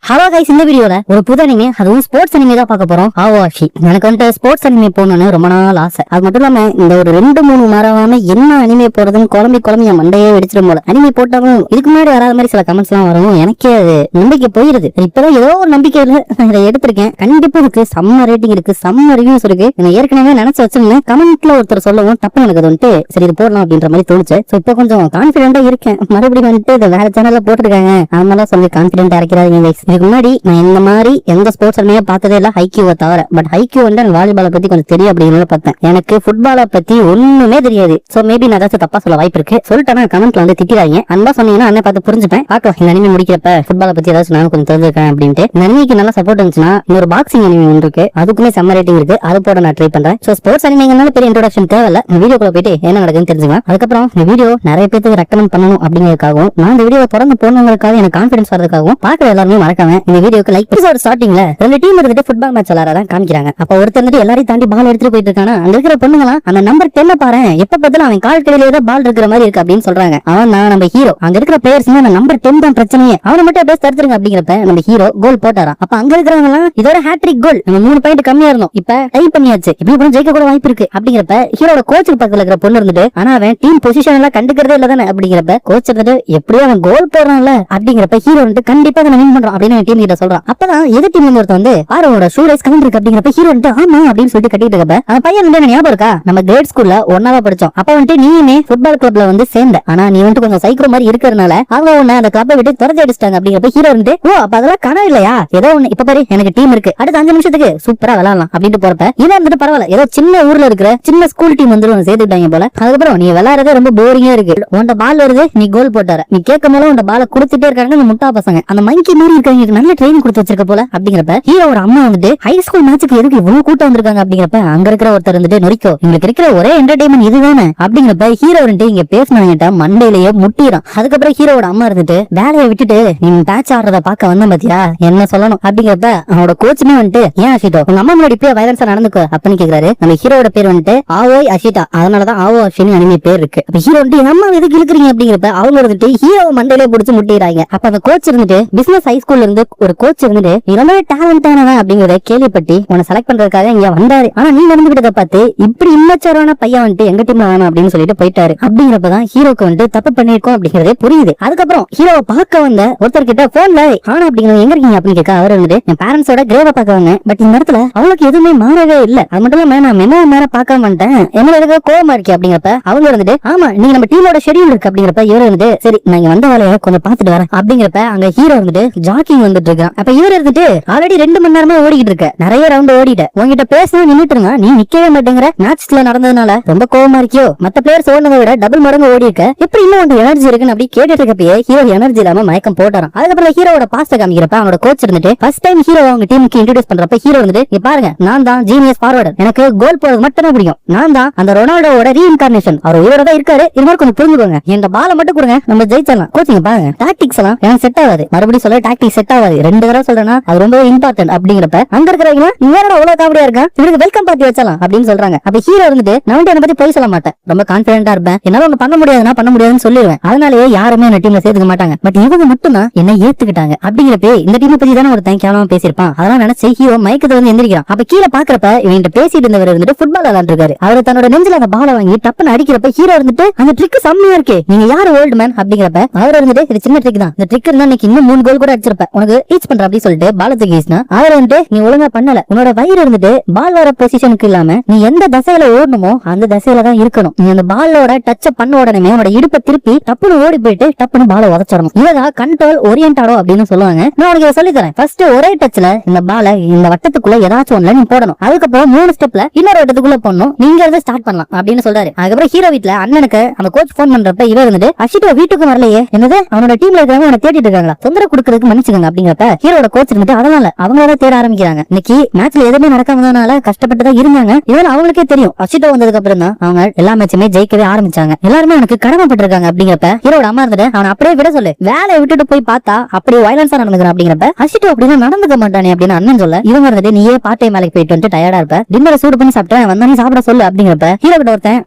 Hello guys, இந்த வீடியோல ஒரு புது அனிமே, அதுவும் ஸ்போர்ட்ஸ் அனிமே தான் பார்க்க போறோம். ஆவாஷி. எனக்கு வந்துட்டு ஸ்போர்ட்ஸ் அனிமே போகணும்னு ரொம்ப நாள் ஆசை. அது மட்டும் இல்லாம இந்த ஒரு 2-3 மாதமா என்ன அனிமே போறதுன்னு குழம்பி என் மண்டையே வெடிச்சிடும் போல. அனிமே போட்டாலும் இதுக்கு முன்னாடி வராத மாதிரி சில கமெண்ட்ஸ் எல்லாம் வரும். எனக்கே அது நம்பிக்கை போயிருது. இப்பதான் ஏதோ ஒரு நம்பிக்கையில இதை எடுத்திருக்கேன். கண்டிப்பா இருக்கு, செம்ம ரேட்டிங் இருக்கு, செம்ம ரிவ்யூஸ் இருக்கு. நான் ஏற்கனவே நினைச்சு வச்சிருந்தேன். கமெண்ட்ல ஒருத்தர் சொல்லவும் தப்பு எனக்கு அது வந்துட்டு சரி இது போடலாம் அப்படின்ற மாதிரி தோணுச்சு. சோ இப்ப கொஞ்சம் கான்பிடென்டா இருக்கேன். மறுபடியும் வந்துட்டு இதை வேற சேனல்ல போட்டுருக்காங்க. அதனால சொல்லி கான்பிடென்டா இருக்கிறாங்க. இதுக்கு முன்னாடி நான் இந்த மாதிரி எந்த ஸ்போர்ட்ஸ் அனிமே பார்த்ததே இல்ல, ஹைக்யூவை தவிர. பட் ஹைக்யூ வந்து எனக்கு வாலிபாலை பத்தி கொஞ்சம் தெரியும் அப்படிங்கிறத பார்த்தேன். எனக்கு ஃபுட்பாலை பத்தி ஒண்ணுமே தெரியாது. சோ மேபி நான் ஏதாச்சும் தப்பா சொல்ல வாய்ப்பு இருக்கு. சொல்லிட்டேன்னா கமெண்ட்ல வந்து திட்டிடாதீங்க. அன்பா சொன்னீங்கன்னா அண்ணன் பார்த்து புரிஞ்சுப்பேன். பார்க்கலாம் இந்த அனிமே முடிக்கிறப்ப ஃபுட்பாலை பத்தி ஏதாச்சும் நான் கொஞ்சம் தெரிஞ்சிருக்கேன் அப்படின்ட்டு. இந்த அனிமைக்கு நல்லா சப்போர்ட் இருந்துச்சுன்னா இன்னொரு பாக்ஸிங் அனிமே ஒன்று இருக்கு, அதுக்குமே செம்ம ரேட்டிங் இருக்கு, அது போட நான் ட்ரை பண்றேன். சோ ஸ்போர்ட்ஸ் அனிமேங்கனால பெரிய இன்ட்ரோடக்ஷன் தேவையில்ல. இந்த வீடியோக்குள்ள போயிட்டு என்ன நடக்குதுன்னு தெரிஞ்சுக்கலாம். அதுக்கப்புறம் இந்த வீடியோ நிறைய பேருக்கு ரெக்கமெண்ட் பண்ணணும் அப்படிங்கிறதுக்காகவும், நான் இந்த வீடியோ தொடர்ந்து போனவங்களுக்காக எனக்கு கான்ஃபிடன்ஸ் வரதுக்காகவும் பார்க்குற எல்லாருமே மறக்காம இந்த வீடியோக்கு லைக். எபிசோட் ஸ்டார்டிங்ல ரெண்டு டீம் இருந்துட்டு ஃபுட்பால் மேட்ச் விளையாடுறத காமிக்கிறாங்க. அப்ப ஒருத்தர் வந்துட்டு எல்லாரையும் தாண்டி பால் எடுத்துட்டு போயிட்டு இருக்கானா, அங்க இருக்கிற பொண்ணுங்களா அந்த நம்பர் 10 பாரு, எப்ப பார்த்தாலும் அவன் கால் கடையில ஏதோ பால் இருக்கிற மாதிரி இருக்கு அப்படின்னு சொல்றாங்க. அவன் நான் நம்ம ஹீரோ. அங்க இருக்கிற பிளேயர்ஸ் அந்த நம்பர் 10 தான் பிரச்சனையே, அவனை மட்டும் அப்படியே தடுத்துருங்க அப்படிங்கிறப்ப நம்ம ஹீரோ கோல் போட்டாராம். அப்ப அங்க இருக்கிறவங்க எல்லாம் இதோட ஹேட்ரிக் கோல், நம்ம 3 பாயிண்ட் கம்மியா இருந்தோம், இப்ப டை பண்ணியாச்சு, இப்படி கூட ஜெயிக்க கூட வாய்ப்பு இருக்கு அப்படிங்கிறப்ப ஹீரோட கோச்சுக்கு பக்கத்துல இருக்கிற பொண்ணு இருந்துட்டு ஆனா அவன் டீம் பொசிஷன் எல்லாம் கண்டுக்கிறதே இல்ல தானே அப்படிங்கிறப்ப கோச் இருந்துட்டு எப்படியோ அவன் கோல் போடுறான்ல அப்படிங்கிறப்ப ஹீரோ வந்துட்டு கண்டிப்பா அதை வின் பண்றான் அப்படின்னு டீம் கிட்ட சொல்றான். அப்பதான் எது டீம் ஒருத்தர் வந்து பாரோட ஷூ ரைஸ் கலந்து இருக்கு அப்படிங்கிறப்ப ஹீரோ வந்துட்டு ஆமா அப்படின்னு சொல்லிட்டு கட்டிட்டு இருக்கப்ப அந்த பையன் வந்து ஞாபகம் இருக்கா, நம்ம கிரேட் ஸ்கூல்ல ஒன்னாவா படிச்சோம். அப்ப வந்துட்டு நீயுமே ஃபுட்பால் கிளப்ல வந்து சேர்ந்த, ஆனா நீ வந்துட்டு கொஞ்சம் சைக்கோ மாதிரி இருக்கிறதுனால அவங்க உன்னை அந்த கிளப்பை விட்டு துரத்தி அடிச்சிட்டாங்க அப்படிங்கிறப்ப ஹீரோ வந்து ஓ அப்ப அதெல்லாம் கனவு இல்லையா, ஏதோ ஒண்ணு இப்ப பாரு எனக்கு டீம் இருக்கு, அடுத்த 5 நிமிஷத்துக்கு சூப்பரா விளையாடலாம் அப்படின்னு போறப்ப இவன் வந்துட்டு பரவாயில்ல, ஏதோ சின்ன ஊர்ல இருக்கிற சின்ன ஸ்கூல் டீம் வந்து சேர்த்துட்டாங்க போல. அதுக்கப்புறம் நீ விளையாடுறதே ரொம்ப போரிங்கா இருக்கு, உன்ட பால் வருது நீ கோல் போட்டார, நீ கேட்கும் போல உன்ட பால கொடுத்துட்டே இருக்காங்க அந்த முட்டா பசங்க, அந்த மங்கி மாதிரி இருக்காங்க, நல்ல ட்ரைனிங் கொடுத்து வச்சிருக்க போல அப்படிங்கிறப்ப ஹீரோட அம்மா வந்துட்டு ஹை ஸ்கூல் மேட்சுக்கு எதுக்கு இவ்வளவு கூட்டம் வந்திருக்காங்க அப்படிங்கிறப்ப அங்க இருக்கிற ஒருத்தர் வந்துட்டு நொறிக்கோ உங்களுக்கு இருக்கிற ஒரே என்டர்டைன்மெண்ட் இதுதானே அப்படிங்கிறப்ப ஹீரோ வந்துட்டு இங்க பேசினவங்கிட்ட மண்டையிலேயே முட்டிடும். அதுக்கப்புறம் ஹீரோட அம்மா இருந்துட்டு வேலையை விட்டுட்டு நீ மேட்ச் ஆடுறத பாக்க வந்த பாத்தியா என்ன சொல்லணும் அப்படிங்கிறப்ப அவனோட கோச்சுமே வந்துட்டு ஏன் அஷிட்டோ உங்க அம்மா முன்னாடி இப்பயே வயலன்ஸா நடந்துக்கோ அப்படின்னு கேக்குறாரு. நம்ம ஹீரோட பேர் வந்துட்டு ஆவோய் அஷிதா, அதனாலதான் ஆவோ அஷின்னு அனிமே பேர் இருக்கு. அப்ப ஹீரோ வந்துட்டு எங்க அம்மா எதுக்கு இழுக்கிறீங்க அப்படிங்கிறப்ப அவங்க வந்துட்டு ஹீரோ மண்டையிலே பிடிச்சு முட்டிடுறாங்க. அப்ப அந்த கோச் இருந்துட்டு பிசினஸ் ஹை ஸ்கூல்ல இருந்து ஒரு கோச் இருந்துட்டு நீ ரொம்பவே டேலண்டானவன் அப்படிங்கறத கேள்விப்பட்டு உன்னை செலக்ட் பண்றதுக்காக இங்க வந்தாரு, ஆனா நீ நடந்துகிட்டத பார்த்து இப்படி இம்மச்சோரான பையன் வந்துட்டு எங்க டீம்ல வேணும் அப்படின்னு சொல்லிட்டு போயிட்டாரு அப்படிங்கிறப்பதான் ஹீரோக்கு வந்துட்டு தப்பு பண்ணிருக்கோம் அப்படிங்கறதே புரியுது. அதுக்கப்புறம் ஹீரோவை பார்க்க வந்த ஒருத்தர் கிட்ட போன்ல ஆனா அப்படிங்கிறது எங்க இருக்கீங்க அப்படின்னு கேட்க அவர் வந்துட்டு என் பேரண்ட்ஸோட கிரேவ பார்க்க வந்தேன், பட் இந்த இடத்துல அவங்களுக்கு எதுவுமே மாறவே இல்ல, அது மட்டும் இல்லாம நான் என்ன மேல பார்க்க மாட்டேன் என்ன இருக்க கோவமா இருக்கே அப்படிங்கிறப்ப அவங்க வந்துட்டு ஆமா நீங்க நம்ம டீமோட ஷெட்யூல் இருக்கு அப்படிங்கிறப்ப இவர் வந்துட்டு சரி நான் இங்க வந்த வேலையை கொஞ்சம் பாத்துட்டு வரேன் அப்படிங்கிறப்ப அங்க ஹீரோ வந்துட்டு ஜாக்கிங் வந்துட்டு இருக்கான். அப்ப இவர் இருந்துட்டு ஆல்ரெடி 2 மணி நேரமா ஓடிக்கிட்டு இருக்க, நிறைய ரவுண்ட் ஓடிட்ட, உங்ககிட்ட பேசினா நின்னுட்டு இருங்க, நீ நிக்கவே மாட்டேங்கிற, மேட்ச்ல நடந்ததுனால ரொம்ப கோவமா இருக்கியோ, மத்த பிளேயர்ஸ் ஓடுனதை விட டபுள் மடங்கு ஓடி இருக்க, எப்படி இன்னும் உனக்கு எனர்ஜி இருக்குன்னு அப்படி கேட்டுட்டு இருக்கப்பயே ஹீரோ எனர்ஜி இல்லாம மயக்கம் போட்டாராம். அதுக்கப்புறம் ஹீரோட பாஸ்ட காமிக்கிறப்ப அவனோட கோச் இருந்துட்டு ஃபர்ஸ்ட் டைம் ஹீரோ அவங்க டீமுக்கு இன்ட்ரோடியூஸ் பண்றப்ப ஹீரோ வந்துட்டு இங்க பாருங்க நான் தான் ஜீனியஸ் ஃபார்வர்டர், எனக்கு கோல் போறது மட்டும் தான் பிடிக்கும், நான் தான் அந்த ரொனால்டோவோட ரீஇன்கார்னேஷன், அவர் உயிரோட தான் இருக்காரு, இது மாதிரி கொஞ்சம் புரிஞ்சுக்கோங்க, இந்த பால மட்டும் கொடுங்க நம்ம ஜெயிச்சலாம். கோச்சிங்க பாருங்க டாக்டிக்ஸ் எல்லாம் எனக்கு செட் ஆகாது, மறுபடியும் சொல்ல டாக்டிக்ஸ் செட் ஆகாது, 2 தடவை சொல்றேன்னா அது ரொம்ப இம்பார்ட்டன்ட் அப்படிங்கிறப்ப அங்க இருக்கிறவங்க இவரோட அவ்வளவு காமெடியா இருக்கா, இவருக்கு வெல்கம் பார்ட்டி வச்சலாம் அப்படின்னு சொல்றாங்க. அப்ப ஹீரோ இருந்துட்டு நான் என்ன பத்தி போய் சொல்ல மாட்டேன், ரொம்ப கான்பிடென்டா இருப்பேன், என்னால ஒண்ணு பண்ண முடியாதுன்னா பண்ண முடியாதுன்னு சொல்லிடுவேன், அதனாலேயே யாருமே என்ன டீம்ல சேர்த்துக்க மாட்டாங்க, பட் இவங்க மட்டும் தான் என்ன ஏத்துக்கிட்டாங்க அப்படிங்கிறப்ப இந்த டீமை பத்தி தானே ஒருத்தன் கேவலமா பேசியிருப்பான், அதெல்லாம் நினைச்சு ஹீரோ மயக்கத்தை வந்து எந்திரிக்கிறான். அப்ப கீழே பாக்குறப்ப இவன் பேசிட்டு இருந்தவர் இருந்துட்டு ஃபுட்பால் விளையாண்டுருக்காரு, அவர் தன்னோட நெஞ்சில அந்த பாலை வாங்கி டப்புன்னு அடிக்கிறப்ப ஹீரோ இருந்துட்டு அந்த ட்ரிக் செம்மையா இருக்கே, நீங்க யாரு ஓல்டு மேன் அப்படிங்கிறப்ப அவர் இருந்துட்டு இது சின்ன ட்ரிக் தான், இந்த ட்ரிக் இருந்தா இன்னைக்கு இன்னும் 3 கோல் கூட அடிச்சிருப்ப, உனக்கு டீச் பண்ற அப்படின்னு சொல்லிட்டு பாலை தூக்கினா அவர் வந்துட்டு நீ ஒழுங்கா பண்ணல, உன்னோட வயிறு இருந்துட்டு பால் வர பொசிஷனுக்கு இல்லாம நீ எந்த தசையில ஓடணுமோ அந்த தசையில தான் இருக்கணும், நீ அந்த பாலோட டச்ச பண்ண உடனே உன்னோட இடுப்பை திருப்பி டப்புன்னு ஓடி போயிட்டு டப்புன்னு பாலை உதச்சிடணும், இதான் கண்ட்ரோல் ஓரியன்டாடோ அப்படின்னு சொல்லுவாங்க. நான் உனக்கு சொல்லி தரேன், ஃபர்ஸ்ட் ஒரே டச்ல இந்த பாலை இந்த வட்டத்துக்குள்ள ஏதாச்சும் ஒண்ணுல நீ போடணும், அதுக்கப்புறம் 3 ஸ்டெப்ல இன்னொரு வட்டத்துக்குள்ள போடணும், நீங்க இருந்து ஸ்டார்ட் பண்ணலாம் அப்படின்னு சொல்றாரு. அதுக்கப்புறம் ஹீரோ வீட்ல அண்ணனுக்கு அந்த கோச் போன் பண்றப்ப இவர் வந்துட்டு அஷிட்டோ வீட்டுக்கு வரலையே, என்னது அவனோட டீம்ல இருக்கிறவங்க அவனை தேடிட்டு இருக்காங்களா, தொந்தரவு கொடுக்கறதுக்கு மன்னிச்சுக்கோங்க அப்படிங்கிறப்ப ஹீரோட கோச் இருந்துட்டு அதனால அவங்கள தேட ஆரம்பிக்கிறாங்க. இன்னைக்கு மேட்ச்ல எதுவுமே நடக்காதனால கஷ்டப்பட்டு தான் இருந்தாங்க, இதனால அவங்களுக்கே தெரியும் அஷிட்டோ வந்ததுக்கு அப்புறம் தான் அவங்க எல்லா மேட்சுமே ஜெயிக்கவே ஆரம்பிச்சாங்க, எல்லாருமே அவனுக்கு கடமைப்பட்டிருக்காங்க அப்படிங்கிறப்ப ஹீரோட அம்மா இருந்துட்டு அவனை அப்படியே விட சொல்லு, வேலையை விட்டுட்டு போய் பார்த்தா அப்படியே வயலன்ஸா நடந்துக்கிறான் அப்படிங்கிறப்ப அஷிட்டோ அப்படின்னா நடந்துக்க மாட்டானே அப்படின்னு அண்ணன் சொல்ல இவங்க இருந்துட்டு நீயே பார்ட் டைம் வேலைக்கு போயிட்டு வந்து டயர்டா இருப்ப, டின்னரை சூடு பண்ணி சாப்பிட்டேன் வந்தா நீ சாப்பிட சொல்லு அப்படிங்கிறப்ப ஹீரோ கிட்ட ஒருத்தன்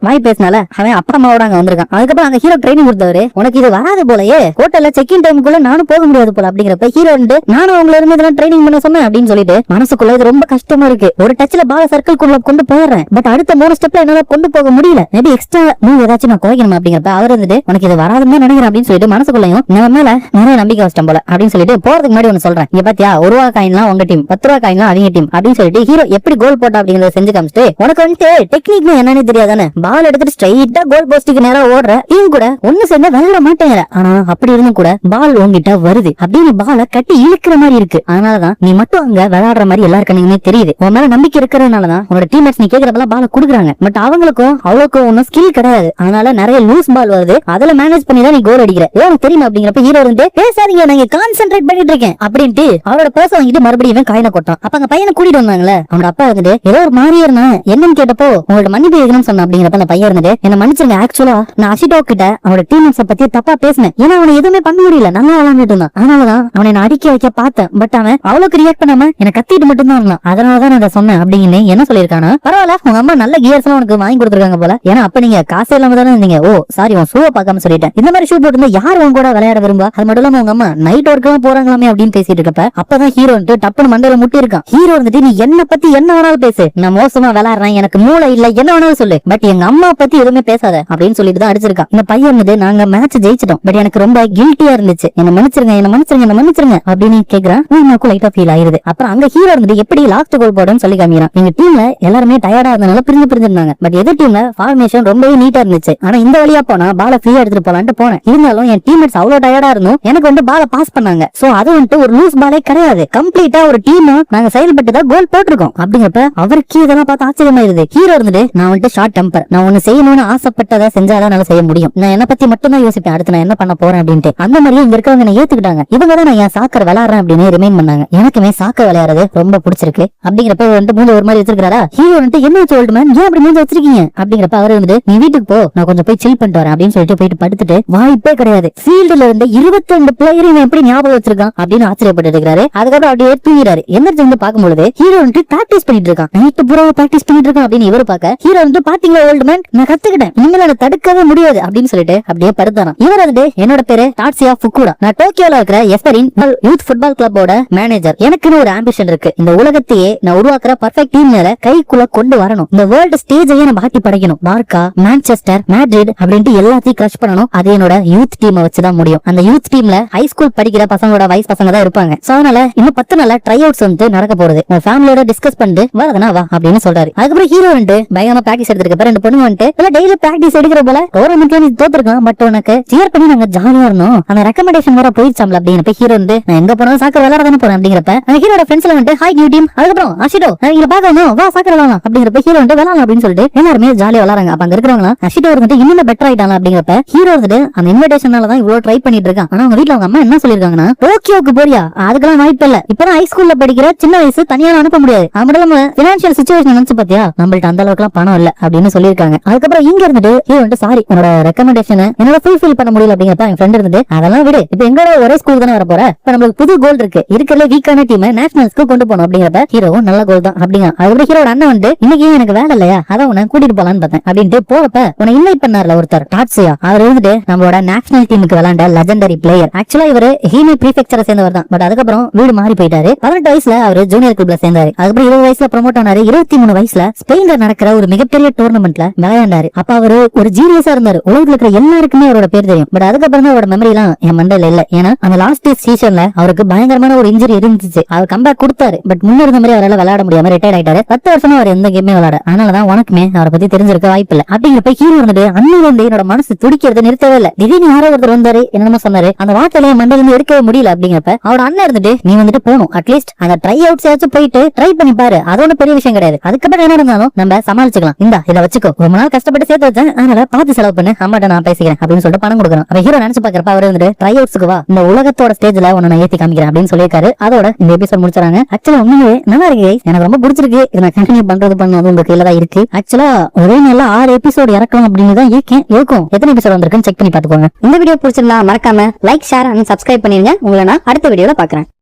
வாய் பேசினால அவன் அப்பா அம்மாவோட அங்க வந்திருக்கான். அதுக்கப்புறம் அங்க ஹீரோ ட்ரைனிங் கொடுத்தவரு உனக்கு இது வராது போலயே, ஹோட்டல்ல செக் இன் டைமுக்குள்ள நானும் போக முடியாது போல அப்படிங்கிறப்ப ஹீரோ ஹீரோ வந்து நானும் அவங்கள இருந்து இதெல்லாம் ட்ரைனிங் பண்ண சொன்னேன் அப்படின்னு சொல்லிட்டு மனசுக்குள்ள இது ரொம்ப கஷ்டமா இருக்கு. ஒரு டச்ல பால சர்க்கிள்குள்ள கொண்டு போயிடுறேன், பட் அடுத்த 3 ஸ்டெப்ல என்னால கொண்டு போக முடியல. மேபி எக்ஸ்ட்ரா மூவ் ஏதாச்சும் நான் குறைக்கணும் அப்படிங்கிறப்ப அவர் வந்துட்டு உனக்கு இது வராதுன்னு நினைக்கிறேன் அப்படின்னு சொல்லிட்டு மனசுக்குள்ளயும் நம்ம மேல நிறைய நம்பிக்கை வச்சிட்டோம் போல அப்படின்னு சொல்லிட்டு போறதுக்கு முன்னாடி ஒன்னு சொல்றேன். இங்க பாத்தியா 1 ரூபா காயின்லாம் உங்க டீம், 10 ரூபா காயின்லாம் அவங்க டீம் அப்படின்னு சொல்லிட்டு ஹீரோ எப்படி கோல் போட்டா அப்படிங்கறத செஞ்சு காமிச்சிட்டு உனக்கு வந்துட்டு டெக்னிக் என்னன்னு தெரியாதானே, பால் எடுத்துட்டு ஸ்ட்ரைட்டா கோல் போஸ்டுக்கு நேரா ஓடுற டீம் கூட ஒண்ணு சேர்ந்து விளையாட மாட்டேங்கிற. ஆனா அப்படி இருந்தும் கூட பால் உங்ககிட்ட வருது அப்படின்னு பால கட்டி இழுக்கிற மாதிரி இருக்கு. அதனாலதான் நீ மட்டும் அங்க விளையாடுற மாதிரி எல்லாருக்குமே தெரியுது. உன் மேல நம்பிக்கை இருக்கிறதுனாலதான் உன்னோட டீம்மேட்ஸ் நீ கேக்குறப்பெல்லாம் பால குடுக்குறாங்க. பட் அவங்களுக்கும் அவ்வளவுக்கு ஒன்னும் ஸ்கில் கிடையாது. அதனால நிறைய லூஸ் பால் வருது, அதுல மேனேஜ் பண்ணி தான் நீ கோல் அடிக்கிற. எனக்கு தெரியுமா அப்படிங்கிறப்ப ஹீரோ வந்து பேசாதீங்க, நான் கான்சென்ட்ரேட் பண்ணிட்டு இருக்கேன் அப்படின்ட்டு அவரோட பர்ஸ் வாங்கிட்டு மறுபடியும் காயின கொட்டான். அப்ப அந்த பையனை கூட்டிட்டு வந்தாங்களே அவனோட அப்பா இருந்துட்டு ஏதோ ஒரு மாதிரியே இருந்தா என்னன்னு கேட்டப்போ உங்களோட மன்னிப்பு கேட்கணும்னு சொன்ன அப்படிங்கிறப்ப அந்த பையன் இருந்துட்டு என்ன மன்னிச்சிருங்க, ஆக்சுவலா நான் அஷிடோ கிட்ட அவனோட டீம்மேட்ஸ பத்தி தப்பா பேசினேன். ஏன்னா அவனை எதுவுமே பண்ண முடியல, நல்லா விளையாண்டுட்டு இருந்தான். அதனாலதான் அவனை நான் அடிக்க வைக்க பார்த்தேன். பட் அவன் அவ்வளவுக்கு ரியாக்ட் பண்ணாம என்ன கத்திட்டு மட்டும் தான் இருந்தான். அதனாலதான் நான் சொன்னேன் அப்படின்னு என்ன சொல்லிருக்கானா, பரவாயில்ல உங்க அம்மா நல்ல கியர்ஸ் எல்லாம் உனக்கு வாங்கி கொடுத்துருக்காங்க போல. ஏன்னா அப்ப நீங்க காசு இல்லாம தானே இருந்தீங்க. ஓ சாரி, உன் ஷூவை பார்க்காம சொல்லிட்டேன். இந்த மாதிரி ஷூ போட்டு யார் உங்க கூட விளையாட விரும்பா? அது மட்டும் இல்லாம உங்க அம்மா நைட் ஒர்க் எல்லாம் போறாங்களாமே அப்படின்னு பேசிட்டு இருக்கப்ப அப்பதான் ஹீரோ வந்துட்டு டப்புனு மண்டையில முட்டி இருக்கான். ஹீரோ வந்துட்டு நீ என்ன பத்தி என்ன வேணாலும் பேசு, நான் மோசமா விளையாடுறேன், எனக்கு மூளை இல்ல, என்ன வேணாலும் சொல்லு, பட் எங்க அம்மா பத்தி எதுவுமே பேசாத அப்படின்னு சொல்லிட்டு தான் அடிச்சிருக்கான். இந்த பையன் வந்து நாங்க மேட்ச் ஜெயிச்சிட்டோம், பட் எனக்கு ரொம்ப கில்ட்டியா இருந்துச்சு, என்ன மன்னிச்சிருங்க என்ன மன்னிச்சிருங்க என்ன மன்னிச்சிருங்க அப்படின்னு கேக்குறான். எனக்கு லைட்டா ஃபீல் ஆயிருது. அப்புறம் அங்க ஹீரோ வந்துட்டு எப்படி லாஸ்ட் கோல் போடுன்னு சொல்லி காமிக்கிறான். எங்க டீம்ல எல்லாருமே டயர்டா இருந்தனால பிரிஞ்சிருந்தாங்க. பட் எதிர் டீம்ல ஃபார்மேஷன் ரொம்பவே நீட்டா இருந்துச்சு. ஆனா இந்த வழியா போனா பால ஃப்ரீயா எடுத்துட்டு போலான்ட்டு போனேன். இருந்தாலும் என் டீம்மேட்ஸ் அவ்வளவு டயர்டா இருந்தும் எனக்கு வந்து பால பாஸ் பண்ணாங்க. சோ அது வந்துட்டு ஒரு லூஸ் பாலே கிடையாது, கம்ப்ளீட்டா ஒரு டீம் நாங்க செயல்பட்டு தான் கோல் போட்டிருக்கோம் அப்படிங்கறப்ப அவருக்கு இதெல்லாம் பார்த்து ஆச்சரியமாயிருது. ஹீரோ இருந்துட்டு நான் வந்துட்டு ஷார்ட் டெம்பர், நான் ஒண்ணு செய்யணும்னு ஆசைப்பட்டதை செஞ்சாதான் நல்லா செய்ய முடியும், நான் என்ன பத்தி மட்டும் தான் யோசிப்பேன், அடுத்து நான் என்ன பண்ண போறேன் அப்படின்ட்டு. அந்த மாதிரியே இங்க இருக்கவங்க என்ன ஏத்துக்கிட்டாங்க. இவங்க தான் நான் என் சாக்கர் விளையாடுறேன் அப்படின்னு ரிமைண்ட் பண்ணாங்க. எனக்குமே சாக்கர் விளையாடுறது ரொம்ப பிடிச்சிருக்கு அப்படிங்கிறப்ப வந்துட்டு மூணு ஒரு மாதிரி வச்சிருக்காரா. ஹீரோ வந்துட்டு என்ன சொல்லிட்டு மேம் ஏன் அப்படி மூஞ்சி வச்சிருக்கீங்க அப்படிங்கிறப்ப அவர் வந்துட்டு நீ வீட்டுக்கு போ, நான் கொஞ்சம் போய் சில் பண்ணிட்டு வரேன் அப்படின்னு சொல்லிட்டு போயிட்டு படுத்துட்டு வாய்ப்பே கிடையாது, ஃபீல்டுல இருந்த 22 பிளேயரையும் எப்படி ஞாபகம் வச்சிருக்கான் அப்படின்னு ஆச்சரியப்பட்டு இருக்காரு. அதுக்கப்புறம் அப்படியே தூங்கிறாரு. எந்திரிச்சு வந்து பார்க்கும்போது ஹீரோ வந்துட்டு பிராக்டிஸ் பண்ணிட்டு இருக்கான். நைட்டு பூரா பிராக்டிஸ் பண்ணிட்டு இருக்கான் அப்படின்னு இவரு பார்க்க ஹீரோ வந்து பாத்தீங்களா ஓல்டு மேன், நான் கத்துக்கிட்டேன், இனிமேல் அதை தடுக்கவே முடியாது அப்படின்னு சொல்லிட்டு அப்படியே படுத்தாராம். இவர் வந்துட்டு என்னோட பேரு டாட்சியா ஃபுகுடா, நான் டோக்கியோல இருக்கிற எஃபரின் யூத் ஃபுட்பால் கிளப்போட மேனேஜர். எனக்குன்னு ஒரு ஆம்பிஷன் இருக்கு, இந்த உலகத்தையே நான் உருவாக்குற பர்ஃபெக்ட் டீம் மேல கைக்குள்ள கொண்டு வரணும், இந்த வேர்ல்டு ஸ்டேஜையே நான் பாட்டி படைக்கணும், பார்க்கா மான்செஸ்டர் மேட்ரிட் அப்படின்ட்டு எல்லாத்தையும் கிரஷ் பண்ணணும். அது என்னோட யூத் டீமை வச்சுதான் முடியும். அந்த யூத் டீம்ல ஹை ஸ்கூல் படிக்கிற பசங்களோட வயசு பசங்க தான் இருப்பாங்க. சோ அதனால இன்னும் 10 நாள்ல ட்ரை அவுட்ஸ் வந்து நடக்க போகுது, உங்க ஃபேமிலியோட டிஸ்கஸ் பண்ணிட்டு வரதுனா வா அப்படின்னு சொல்றாரு. அதுக்கப்புறம் ஹீரோ வந்து பயங்கரமா பிராக்டிஸ் எடுத்துருக்க ரெண்டு பொண்ணு வந்துட்டு டெய்லி பிராக்டிஸ் எடுக்கிற போல டோர்னமெண்ட்ல நீ தோத்துருக்கலாம், பட் உனக்கு சியர் பண்ணி நாங்க ஜாலியா இருந்தோம், அந்த ரெக்கமெண்டேஷன் வர போயிடுச்சாம்ல அப்படிங்கிறப்ப ஹீரோ வந்து நான் எங்க போனாலும் சாக்கர் விளையாட தானே போறேன் அப்படிங்கிறப்ப அந்த ஹீரோட ஃப்ரெண்ட்ஸ்ல வந்து ஹாய் நியூ டீம், அதுக்கப்புறம் அஷிடோ இங்க பாக்கணும் வா சாக்கர் விளையாடலாம் அப்படிங்கிறப்ப ஹீரோ வந்து விளையாடலாம் அப்படின்னு சொல்லிட்டு எல்லாருமே ஜாலியா விளையாடுறாங்க. அப்ப அங்க இருக்கிறவங்க அஷிடோ வந்துட்டு இன்னும் பெட்டர் ஆயிட்டாங்க அப்படிங்கிறப்ப ஹீரோ வந்துட்டு அந்த இன்விடேஷனால தான் இவ்வளவு ட்ரை பண்ணிட்டு இருக்கான். ஆனா அவங்க வீட்டுல அவங்க அம்மா என்ன சொல்லிருக்காங்கன்னா டோக்கியோக்கு போறியா, அதுக்கெல்லாம் வாய்ப்பு இல்ல, இப்பதான் ஹை ஸ்கூல்ல படிக்கிற சின்ன வயசு தனியால அனுப்ப முடியாது, அது நம்ம பினான்சியல் சிச்சுவேஷன் நினைச்சு பாத்தியா நம்மள்ட்ட அந்த அளவுக்கு பணம் இல்ல அப்படின்னு சொல்லிருக்காங்க. அதுக்கப்புறம் இங்க இருந்துட்டு ஹீரோ வந்து சாரி உன்னோட ரெக்கமெண்டேஷன் என்னால ஃபுல்ஃபில் பண்ண முடியல அப்படிங்கிறப்ப என் ஃப்ரெண்ட் இருந்துட்டு அதெல்லாம் விடு, இப்ப எங்களோட ஒரே ஸ்கூல் தானே வர போற, இப்ப நம்மளுக்கு புது கோல் இருக்கு, இருக்கிற வீக்கான டீம் நேஷனல்ஸ்க்கு கொண்டு போகணும் அப்படிங்கிறப்ப ஹீரோவும் நல்ல கோல் தான் அப்படிங்க. அதுக்கப்புறம் ஹீரோட அண்ணன் வந்து இன்னைக்கு எனக்கு வேலை இல்லையா, அதான் உன்னை கூட்டிட்டு போலான்னு பார்த்தேன் அப்படின்ட்டு போறப்ப உன்னை இன்வைட் பண்ணார்ல ஒருத்தர் டாட்சியா, அவர் இருந்துட்டு நம்மளோட நேஷனல் டீமுக்கு விளையாண்ட லெஜெண்டரி பிளேயர். ஆக்சுவலா இவரு ஹீனி ப்ரீஃபெக்சரை சேர்ந்தவர் தான், பட் அதுக்கப்புறம் வீடு மாறி போயிட்டாரு. 18 வயசுல அவரு ஜூனியர் கிளப்ல சேர்ந்தாரு. அதுக்கப்புறம் 20 வயசுல ப்ரமோட் ஆனாரு. 23 வயசுல ஸ்பெயின்ல நடக்கிற ஒரு மிகப்பெரிய டோர்னமெண்ட்ல விளையாண்டாரு. அப்ப அவரு ஒரு ஜீனியஸா இருந்தாரு, உலகத்துல இருக்கிற எல்லாருக்குமே அவரோட பேர் தெரியும். பட் அதுக்கப்புறம் தான் அவரோட மெமரி எல்லாம் என் மண்டையில இல்ல, ஏன்னா அந்த லாஸ்ட் சீசன்ல அவருக்கு பயங்கரமான ஒரு இன்ஜுரி இருந்துச்சு. அவர் கம்பேக் கொடுத்தாரு, பட் முன்ன இருந்த மாதிரி அவரால் விளையாட முடியாம ரிட்டையர் ஆயிட்டாரு. 10 வருஷமா அவர் எந்த கேமே விளையாட, அதனாலதான் உனக்குமே அவரை பத்தி தெரிஞ்சிருக்க வாய்ப்பு இல்ல அப்படிங்கிறப்ப ஹீரோ வந்துட்டு அன்னில இருந்து என்னோட மனசு துடிக்கிறது நிறுத்தவே இல்ல. திடீர்னு யாரோ ஒருத்தர் வந்தாரு, என்னமோ சொன்னாரு, அந்த வார்த்தையில மண்டையில இருந்து எடுக்கவே முடியல அப்படிங்கிறப்ப அவரோட அண்ணன் இருந்துட்டு நீ வந்துட்டு போகணும், அட்லீஸ்ட் அந்த ட்ரை அவுட்ஸ் ஆச்சும் போயிட்டு ட்ரை பண்ணி பாரு, அது ஒன்னும் பெரிய விஷயம் கிடையாது, அதுக்கப்புறம் என்ன இருந்தாலும் நம்ம சமாளிச்சுக்கலாம், இந்த இதை வச்சுக்கோ, ரொம்ப நாள் கஷ்டப்பட்டு சேர்த்து வச்சேன், அதனால பார்த்து செலவு பண்ணு, அம்மாட்ட நான் பேசிக்கிறேன் அப்படின்னு சொல்லிட்டு பணம் கொடுக்குறோம். அப்ப ஹீரோ நினைச்சு பாக்குறப்ப அவர் வந்துட்டு ட்ரை அவுட்ஸ்க்கு வா, இந்த உலகத்தோட ஸ்டேஜ்ல உன்னை நான் ஏத்தி காமிக்கிறேன் அப்படின்னு சொல்லியிருக்காரு. அதோட இந்த எபிசோட் முடிச்சாங்க. ஆக்சுவலா உண்மையே நல்லா இருக்கு, எனக்கு ரொம்ப பிடிச்சிருக்கு, இதை நான் கண்டினியூ பண்றது பண்ணது உங்க கையில தான் இருக்கு. ஆக்சுவலா ஒரே நாள்ல 6 எபிசோட் இறக்கலாம் அப்படின்னு தான் இருக்கும். எத்தனை எபிசோட் வந்திருக்குன்னு செக் பண்ணி பாத்துக்கோங்க. இந்த வீடியோ பிடிச்சிருந்தா மறக்காம லைக் ஷேர் அண்ட் சப்ஸ்கிரைப் பண்ணிருங்க. உங்களை நான் அடுத்த வீடியோல பாக்குறேன்.